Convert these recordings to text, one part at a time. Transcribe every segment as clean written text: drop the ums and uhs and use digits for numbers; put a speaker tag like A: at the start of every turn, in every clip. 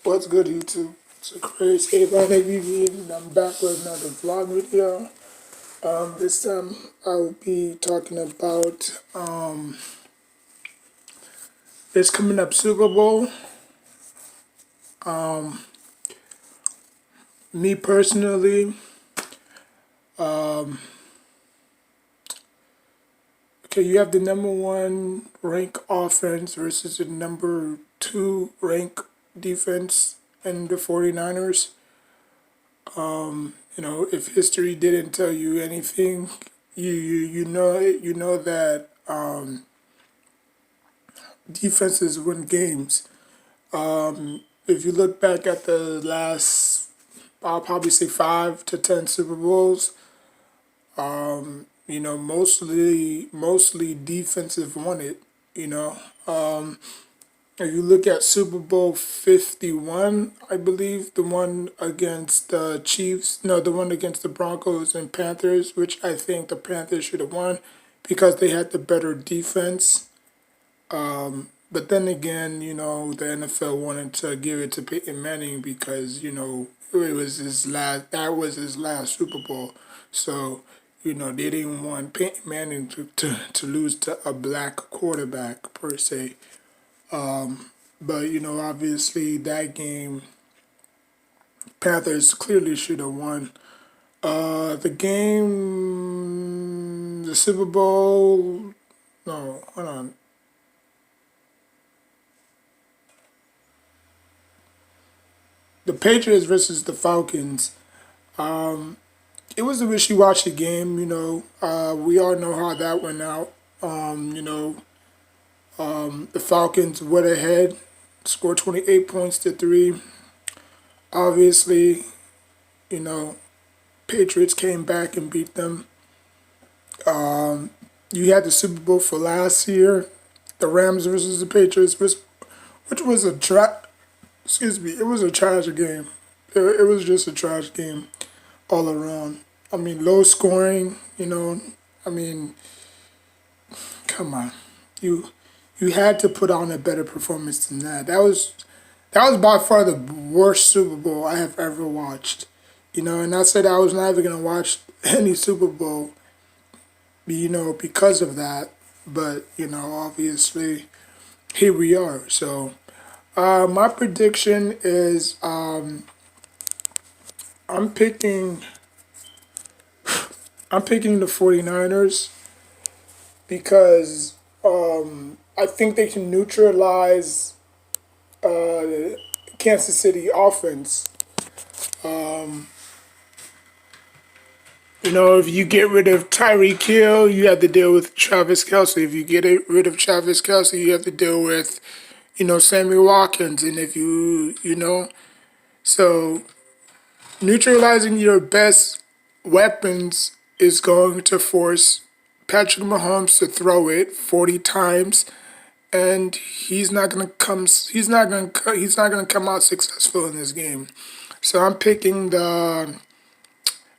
A: What's good, YouTube? It's a crazy ABV, and I'm back with another vlog video. This time I'll be talking about this coming up Super Bowl. Me personally, okay, you have the number one rank offense versus the number two rank defense in the 49ers. If history didn't tell you anything, you know that defenses win games. If you look back at the last, I'll probably say 5 to 10 Super Bowls. Mostly defensive won it. You know, if you look at Super Bowl 51, I believe the one against the Chiefs, no, the one against the Broncos and Panthers, which I think the Panthers should have won because they had the better defense. But then again, the NFL wanted to give it to Peyton Manning because, it was that was his last Super Bowl. So, they didn't want Peyton Manning to lose to a black quarterback per se. But, obviously that game, Panthers clearly should have won. The Super Bowl, no, hold on. The Patriots versus the Falcons. It was a wishy-washy game, We all know how that went out. The Falcons went ahead, scored 28 points to 3. Obviously, you know, Patriots came back and beat them. You had the Super Bowl for last year, the Rams versus the Patriots, which was excuse me, it was a trash game. It was just a trash game all around. I mean, low scoring. I mean, come on, you you had to put on a better performance than that. That was by far the worst Super Bowl I have ever watched. And I said I was not even gonna watch any Super Bowl, because of that. But obviously, here we are. So my prediction is I'm picking I'm picking the 49ers because I think they can neutralize Kansas City offense. If you get rid of Tyreek Hill, you have to deal with Travis Kelce. If you rid of Travis Kelce, you have to deal with, Sammy Watkins. And if so neutralizing your best weapons is going to force Patrick Mahomes to throw it 40 times, and he's not gonna come. He's not gonna come out successful in this game. So I'm picking the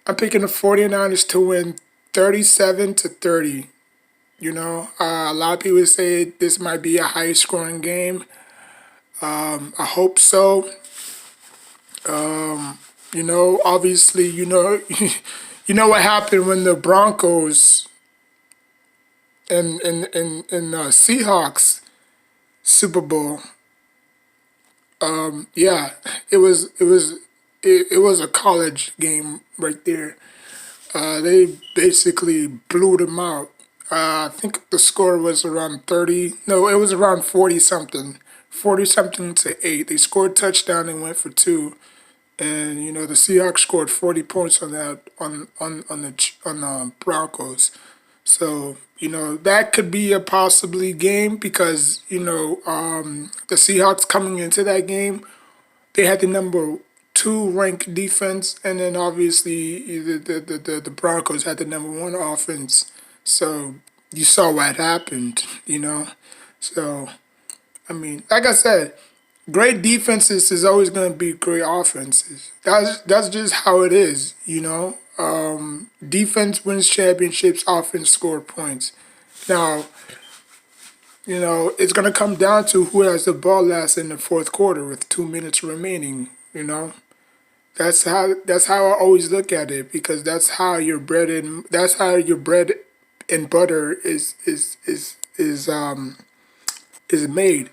A: 49ers to win 37-30. A lot of people say this might be a high scoring game. I hope so. Obviously, you know what happened when the Broncos and Seahawks Super Bowl. Yeah, it was a college game right there. They basically blew them out. I think the score was around 30. No, it was around 40 something. 40 something to 8. They scored touchdown and went for two. And the Seahawks scored 40 points on that on the Broncos. So that could be a possibly game because the Seahawks coming into that game, they had the number two ranked defense, and then obviously the Broncos had the number one offense. So you saw what happened. So I mean, like I said, great defenses is always going to be great offenses. That's just how it is. Defense wins championships, offense score points. Now, it's gonna come down to who has the ball last in the fourth quarter with 2 minutes remaining. That's how I always look at it, because that's how your bread and butter is made.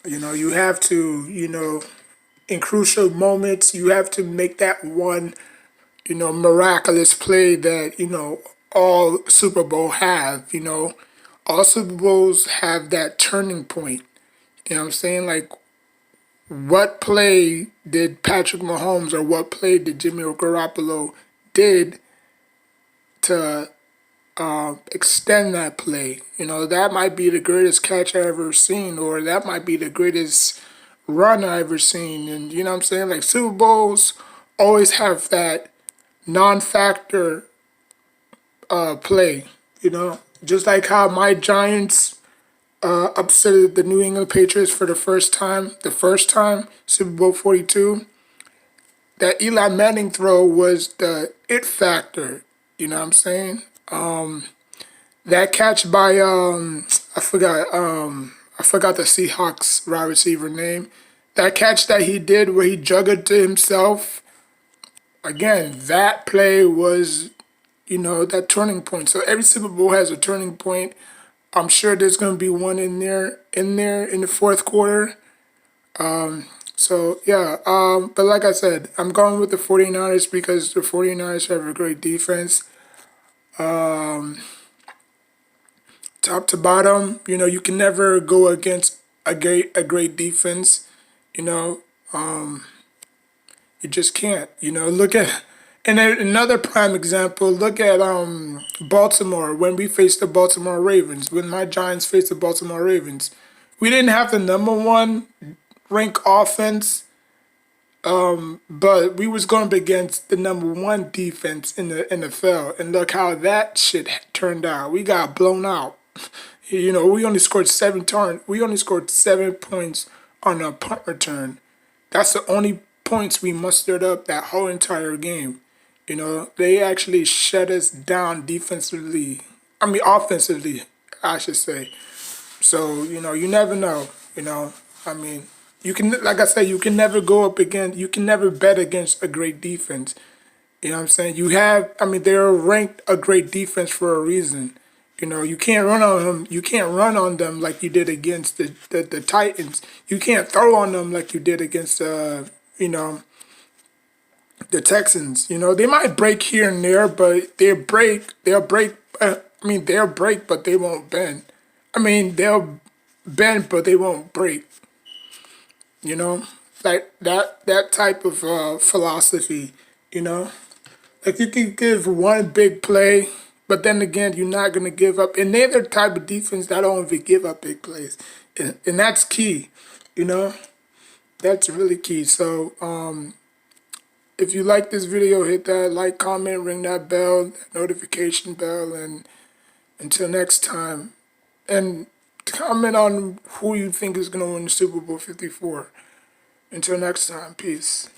A: You have to, in crucial moments, you have to make that one, miraculous play that, all Super Bowl have. All Super Bowls have that turning point. You know what I'm saying? Like, what play did Patrick Mahomes, or what play did Jimmy Garoppolo did to extend that play? That might be the greatest catch I ever seen, or that might be the greatest run I ever seen. And you know what I'm saying? Like, Super Bowls always have that non-factor play. Just like how my Giants upset the New England Patriots for the first time, Super Bowl 42. That Eli Manning throw was the it factor. You know what I'm saying? That catch by I forgot the Seahawks wide receiver name. That catch that he did where he juggled to himself. Again, that play was, that turning point. So every Super Bowl has a turning point. I'm sure there's gonna be one in there in the fourth quarter. So yeah, but like I said, I'm going with the 49ers because the 49ers have a great defense. Top to bottom, you can never go against a great defense. You know, you just can't. Look at, and then another prime example. Look at Baltimore when we faced the Baltimore Ravens. When my Giants faced the Baltimore Ravens, we didn't have the number one ranked offense, but we was going up against the number one defense in the NFL, and look how that shit turned out. We got blown out. We only scored we only scored 7 points on a punt return. That's the only points we mustered up that whole entire game. They actually shut us down defensively. I mean, offensively, I should say. So, you never know. I mean, like I said, you can never bet against a great defense. You know what I'm saying? I mean, they're ranked a great defense for a reason. You can't run on them. You can't run on them like you did against the Titans. You can't throw on them like you did against, the Texans. They might break here and there, but they'll break. I mean, they'll break, but they won't bend. I mean, they'll bend, but they won't break. You know, like that type of philosophy. You know, like, you can give one big play, but then again, you're not gonna give up. And they're the type of defense that don't even give up big plays, and that's key. You know, that's really key. So, if you like this video, hit that like, comment, ring that bell, that notification bell, and until next time, and comment on who you think is gonna win the Super Bowl 54. Until next time, peace.